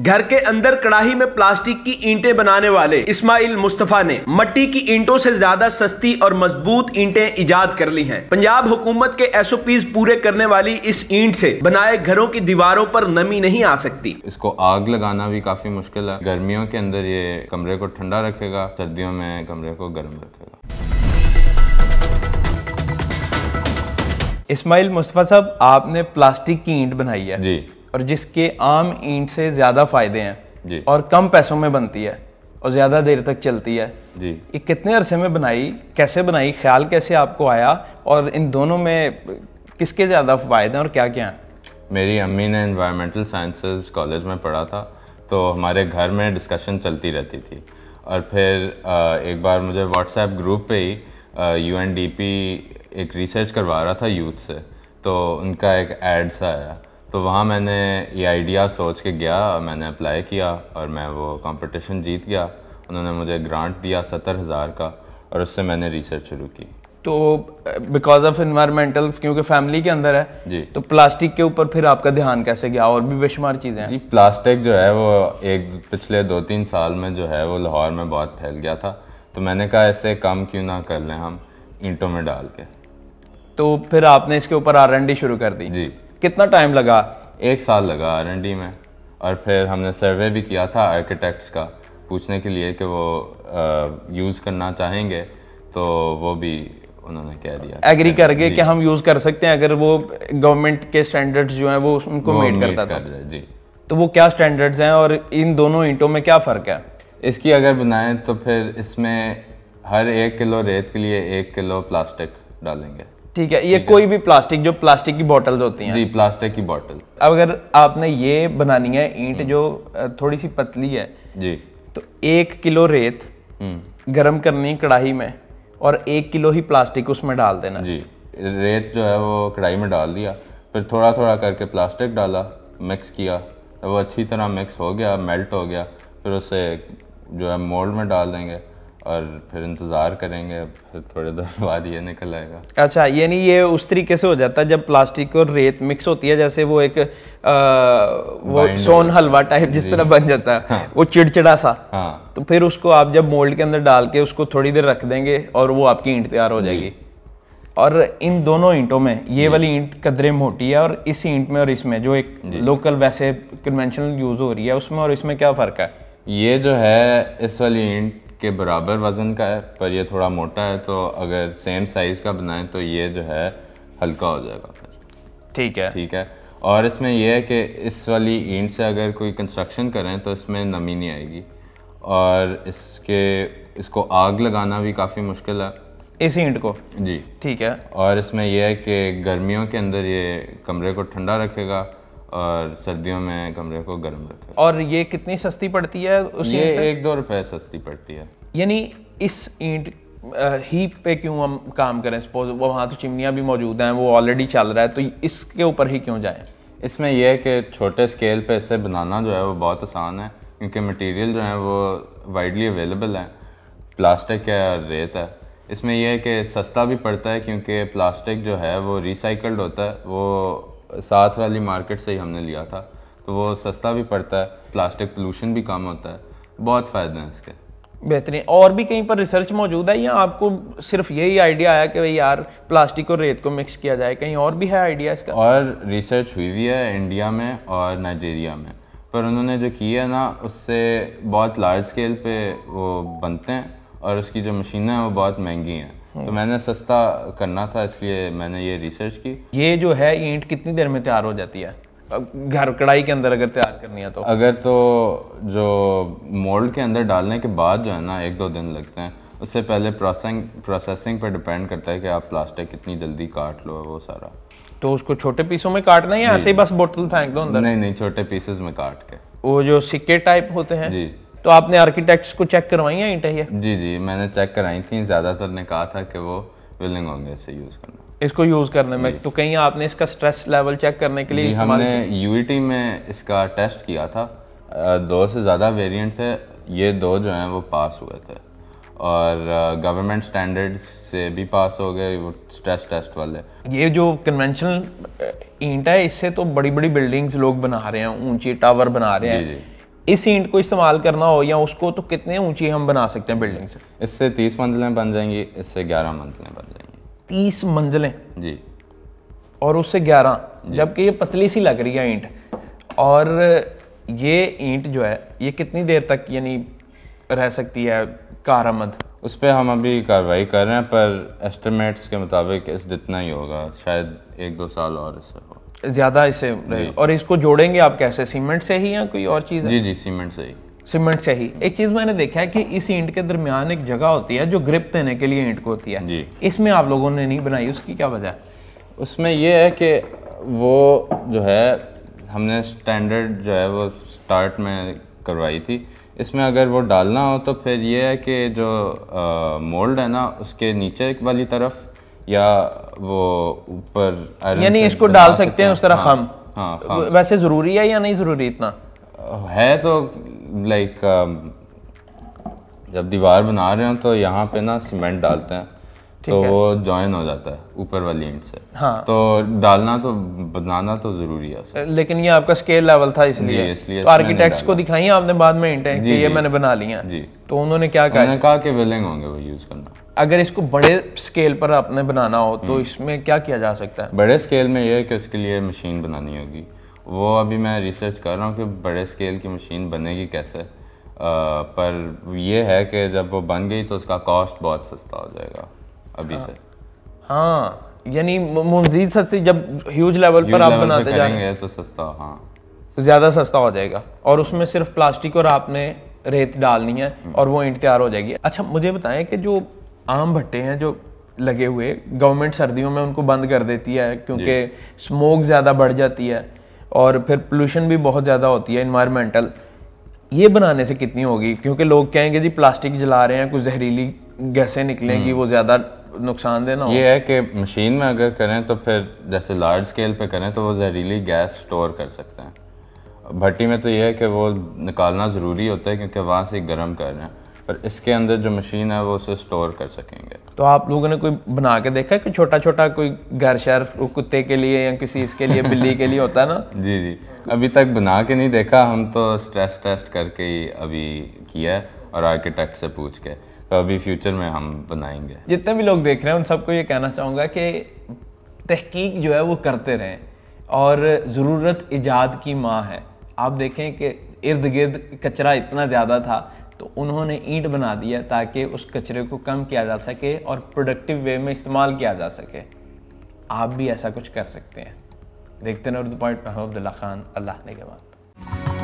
घर के अंदर कड़ाही में प्लास्टिक की ईंटें बनाने वाले इस्माइल मुस्तफा ने मट्टी की ईंटों से ज्यादा सस्ती और मजबूत ईंटें इजाद कर ली हैं। पंजाब हुकूमत के SOPs पूरे करने वाली इस ईंट से बनाए घरों की दीवारों पर नमी नहीं आ सकती। इसको आग लगाना भी काफी मुश्किल है। गर्मियों के अंदर ये कमरे को ठंडा रखेगा, सर्दियों में कमरे को गर्म रखेगा। इस्माइल मुस्तफा साहब, आपने प्लास्टिक की ईंट बनाई है जी, और जिसके आम ईंट से ज़्यादा फ़ायदे हैं जी, और कम पैसों में बनती है और ज़्यादा देर तक चलती है जी। ये कितने अरसे में बनाई, कैसे बनाई, ख्याल कैसे आपको आया और इन दोनों में किसके ज़्यादा फ़ायदे हैं और क्या क्या हैं? मेरी अम्मी ने एनवायरमेंटल साइंसेस कॉलेज में पढ़ा था, तो हमारे घर में डिस्कशन चलती रहती थी। और फिर एक बार मुझे व्हाट्सएप ग्रुप पे ही UNDP एक रिसर्च करवा रहा था यूथ से, तो उनका एक एड सा आया, तो वहाँ मैंने ये आइडिया सोच के गया, मैंने अप्लाई किया और मैं वो कंपटीशन जीत गया। उन्होंने मुझे ग्रांट दिया 70,000 का और उससे मैंने रिसर्च शुरू की। तो बिकॉज ऑफ इन्वायरमेंटल, क्योंकि फैमिली के अंदर है जी, तो प्लास्टिक के ऊपर फिर आपका ध्यान कैसे गया? और भी बेशुमार चीज़ें हैं जी। प्लास्टिक जो है वो पिछले 2-3 साल में जो है वो लाहौर में बहुत फैल गया था, तो मैंने कहा इससे कम क्यों ना कर लें हम ईंटों में डाल के। तो फिर आपने इसके ऊपर R&D शुरू कर दी। जी, कितना टाइम लगा? 1 साल लगा R&D में। और फिर हमने सर्वे भी किया था आर्किटेक्ट्स का, पूछने के लिए कि वो यूज़ करना चाहेंगे, तो वो भी उन्होंने कह दिया, एग्री कर गए कि हम यूज़ कर सकते हैं अगर वो गवर्नमेंट के स्टैंडर्ड्स जो हैं वो उनको मीट करता था। जी। तो वो क्या स्टैंडर्ड्स हैं और इन दोनों ईंटों में क्या फ़र्क है? इसकी अगर बनाएं तो फिर इसमें हर 1 किलो रेत के लिए 1 किलो प्लास्टिक डालेंगे। ठीक है, ये कोई भी प्लास्टिक, जो प्लास्टिक की बॉटल्स होती हैं? जी, प्लास्टिक की बोतल। अब अगर आपने ये बनानी है ईंट जो थोड़ी सी पतली है जी, तो 1 किलो रेत गरम करनी कढ़ाई में और 1 किलो ही प्लास्टिक उसमें डाल देना। जी। रेत जो है वो कढ़ाई में डाल दिया, फिर थोड़ा थोड़ा करके प्लास्टिक डाला, मिक्स किया, वो अच्छी तरह मिक्स हो गया, मेल्ट हो गया, फिर उसे जो है मोल्ड में डाल देंगे और फिर इंतज़ार करेंगे, फिर थोड़ी देर बाद ये निकल आएगा। अच्छा, यानी ये उस तरीके से हो जाता है जब प्लास्टिक और रेत मिक्स होती है, जैसे वो एक वो सोन हलवा टाइप जिस तरह बन जाता है, हाँ, वो चिड़चिड़ा सा। हाँ। तो फिर उसको आप जब मोल्ड के अंदर डाल के उसको थोड़ी देर रख देंगे और वो आपकी ईंट तैयार हो जाएगी। और इन दोनों ईंटों में ये वाली ईंट कदरे मोटी है और इस ईंट में और इसमें जो एक लोकल वैसे कन्वेंशनल यूज़ हो रही है उसमें और इसमें क्या फ़र्क है? ये जो है इस वाली ईंट के बराबर वज़न का है, पर ये थोड़ा मोटा है, तो अगर सेम साइज़ का बनाएं तो ये जो है हल्का हो जाएगा फिर। ठीक है, ठीक है। और इसमें यह है कि इस वाली ईंट से अगर कोई कंस्ट्रक्शन करें तो इसमें नमी नहीं आएगी और इसको आग लगाना भी काफ़ी मुश्किल है, इस ईंट को। जी, ठीक है। और इसमें यह है कि गर्मियों के अंदर ये कमरे को ठंडा रखेगा और सर्दियों में कमरे को गर्म रखेगा। और ये कितनी सस्ती पड़ती है उस ये ईंट से? 1-2 रुपए सस्ती पड़ती है। यानी इस ईंट हीप पे क्यों हम काम करें? सपोज वो वहाँ तो चिमनियाँ भी मौजूद हैं, वो ऑलरेडी चल रहा है, तो इसके ऊपर ही क्यों जाएं? इसमें यह है कि छोटे स्केल पे इसे बनाना जो है वो बहुत आसान है, क्योंकि मटेरियल जो है वो वाइडली अवेलेबल है, प्लास्टिक है और रेत है। इसमें यह है कि सस्ता भी पड़ता है, क्योंकि प्लास्टिक जो है वो रिसाइकल्ड होता है, वो साथ वाली मार्केट से ही हमने लिया था, तो वो सस्ता भी पड़ता है, प्लास्टिक पोल्यूशन भी कम होता है, बहुत फ़ायदे हैं इसके। बेहतरीन। और भी कहीं पर रिसर्च मौजूद है या आपको सिर्फ यही आइडिया आया कि भाई यार प्लास्टिक और रेत को मिक्स किया जाए? कहीं और भी है आइडिया इसका? और रिसर्च हुई हुई है इंडिया में और नाइजीरिया में, पर उन्होंने जो किया है ना, उससे बहुत लार्ज स्केल पे वो बनते हैं और उसकी जो मशीनें हैं वो बहुत महंगी हैं, तो मैंने सस्ता करना था, इसलिए मैंने ये रिसर्च की। ये जो है ईंट कितनी देर में तैयार हो जाती है घर कढ़ाई के अंदर अगर तैयार करनी है तो? अगर तो जो मोल्ड के अंदर डालने के बाद जो है ना 1-2 दिन लगते हैं, उससे पहले प्रोसेसिंग पर डिपेंड करता है कि आप प्लास्टिक कितनी जल्दी काट लो वो सारा। तो उसको छोटे पीसों में काटना है या ऐसे ही बस बोतल फेंक दो अंदर? नहीं, छोटे पीसेस में काट के। वो जो सिक्के टाइप होते हैं? जी। तो आपने आर्किटेक्ट्स को चेक करवाई है ईंटें ये? जी, मैंने चेक कराई थी, ज़्यादातर ने कहा था कि वो विलिंग होंगे इसे यूज़ करना, इसको यूज़ करने में। तो कहीं आपने इसका स्ट्रेस लेवल चेक करने के लिए हमने UET में इसका टेस्ट किया था, 2 से ज़्यादा वेरिएंट थे, ये 2 जो हैं वो पास हुए थे और गवर्नमेंट स्टैंडर्ड्स से भी पास हो गए वो स्ट्रेस टेस्ट वाले। ये जो कन्वेंशनल ईंट है इससे तो बड़ी बड़ी बिल्डिंग्स लोग बना रहे हैं, ऊंची टावर बना रहे हैं। इस ईंट को इस्तेमाल करना हो या उसको, तो कितने ऊंची हम बना सकते हैं बिल्डिंग से? इससे 30 मंजिलें बन जाएंगी, इससे 11 मंजिलें बन जाएंगी। 30 मंजिलें जी। और उससे 11, जबकि ये पतली सी लग रही है ईंट। और ये ईंट जो है ये कितनी देर तक यानी रह सकती है कारआमद? उस पर हम अभी कार्रवाई कर रहे हैं, पर एस्टिमेट्स के मुताबिक इस जितना ही होगा, शायद 1-2 साल और इससे हो ज़्यादा इससे रहे। और इसको जोड़ेंगे आप कैसे, सीमेंट से ही या कोई और चीज़ है? जी जी, सीमेंट से ही। सीमेंट से ही। एक चीज़ मैंने देखा है कि इस ईंट के दरमियान एक जगह होती है जो ग्रिप देने के लिए ईंट को होती है जी। इसमें आप लोगों ने नहीं बनाई, उसकी क्या वजह है? उसमें ये है कि वो जो है हमने स्टैंडर्ड जो है वो स्टार्ट में करवाई थी। इसमें अगर वो डालना हो तो फिर ये है कि जो मोल्ड है ना उसके नीचे वाली तरफ या वो ऊपर, यानी इसको डाल सकते हैं उस तरह खम। हाँ, वैसे ज़रूरी है या नहीं ज़रूरी इतना है? तो लाइक जब दीवार बना रहे हो तो यहाँ पे ना सीमेंट डालते हैं तो वो जॉइन हो जाता है ऊपर वाली ईंट से। हाँ। तो डालना तो बनाना तो ज़रूरी है। लेकिन ये आपका स्केल लेवल था इसलिए तो आर्किटेक्ट्स को दिखाई आपने बाद में ईंटें कि ये मैंने बना ली हैं? जी। तो उन्होंने क्या कहा? उन्होंने कहा कि विलिंग होंगे वो यूज़ करना। अगर इसको बड़े स्केल पर आपने बनाना हो तो इसमें क्या किया जा सकता है? बड़े स्केल में ये है कि उसके लिए मशीन बनानी होगी। वो अभी मैं रिसर्च कर रहा हूँ कि बड़े स्केल की मशीन बनेगी कैसे। पर ये है कि जब वो बन गई तो उसका कॉस्ट बहुत सस्ता हो जाएगा अभी से। हाँ, यानी मज़ीद सस्ती, जब ह्यूज लेवल पर आप बनाते जाएंगे तो सस्ता, हाँ ज़्यादा सस्ता हो जाएगा। और उसमें सिर्फ प्लास्टिक और आपने रेत डालनी है और वो ईंट तैयार हो जाएगी। अच्छा, मुझे बताएं कि जो आम भट्टे हैं जो लगे हुए, गवर्नमेंट सर्दियों में उनको बंद कर देती है क्योंकि स्मोक ज़्यादा बढ़ जाती है और फिर पोल्यूशन भी बहुत ज़्यादा होती है इन्वायरमेंटल। ये बनाने से कितनी होगी? क्योंकि लोग कहेंगे जी प्लास्टिक जला रहे हैं, कुछ जहरीली गैसें निकलेंगी, वो ज़्यादा नुकसानदेह ना हो। ये है कि मशीन में अगर करें तो फिर जैसे लार्ज स्केल पे करें तो वो जहरीली गैस स्टोर कर सकते हैं। भट्टी में तो ये है कि वो निकालना ज़रूरी होता है क्योंकि वहाँ से गर्म कर रहे हैं, पर इसके अंदर जो मशीन है वो उसे स्टोर कर सकेंगे। तो आप लोगों ने कोई बना के देखा है कि छोटा छोटा कोई घर शहर कुत्ते के लिए या किसी इसके लिए, बिल्ली के लिए होता है ना? जी जी, अभी तक बना के नहीं देखा, हम तो स्ट्रेस टेस्ट करके ही अभी किया है और आर्किटेक्ट से पूछ के, तो अभी फ्यूचर में हम बनाएंगे। जितने भी लोग देख रहे हैं उन सबको ये कहना चाहूँगा कि तहकीक जो है वो करते रहें और ज़रूरत इजाद की माँ है। आप देखें कि इर्द गिर्द कचरा इतना ज़्यादा था तो उन्होंने ईंट बना दिया ताकि उस कचरे को कम किया जा सके और प्रोडक्टिव वे में इस्तेमाल किया जा सके। आप भी ऐसा कुछ कर सकते हैं। देखते हैं उर्दू पॉइंट में। अब्दुल्ला खान, अल्लाह ने के बाद।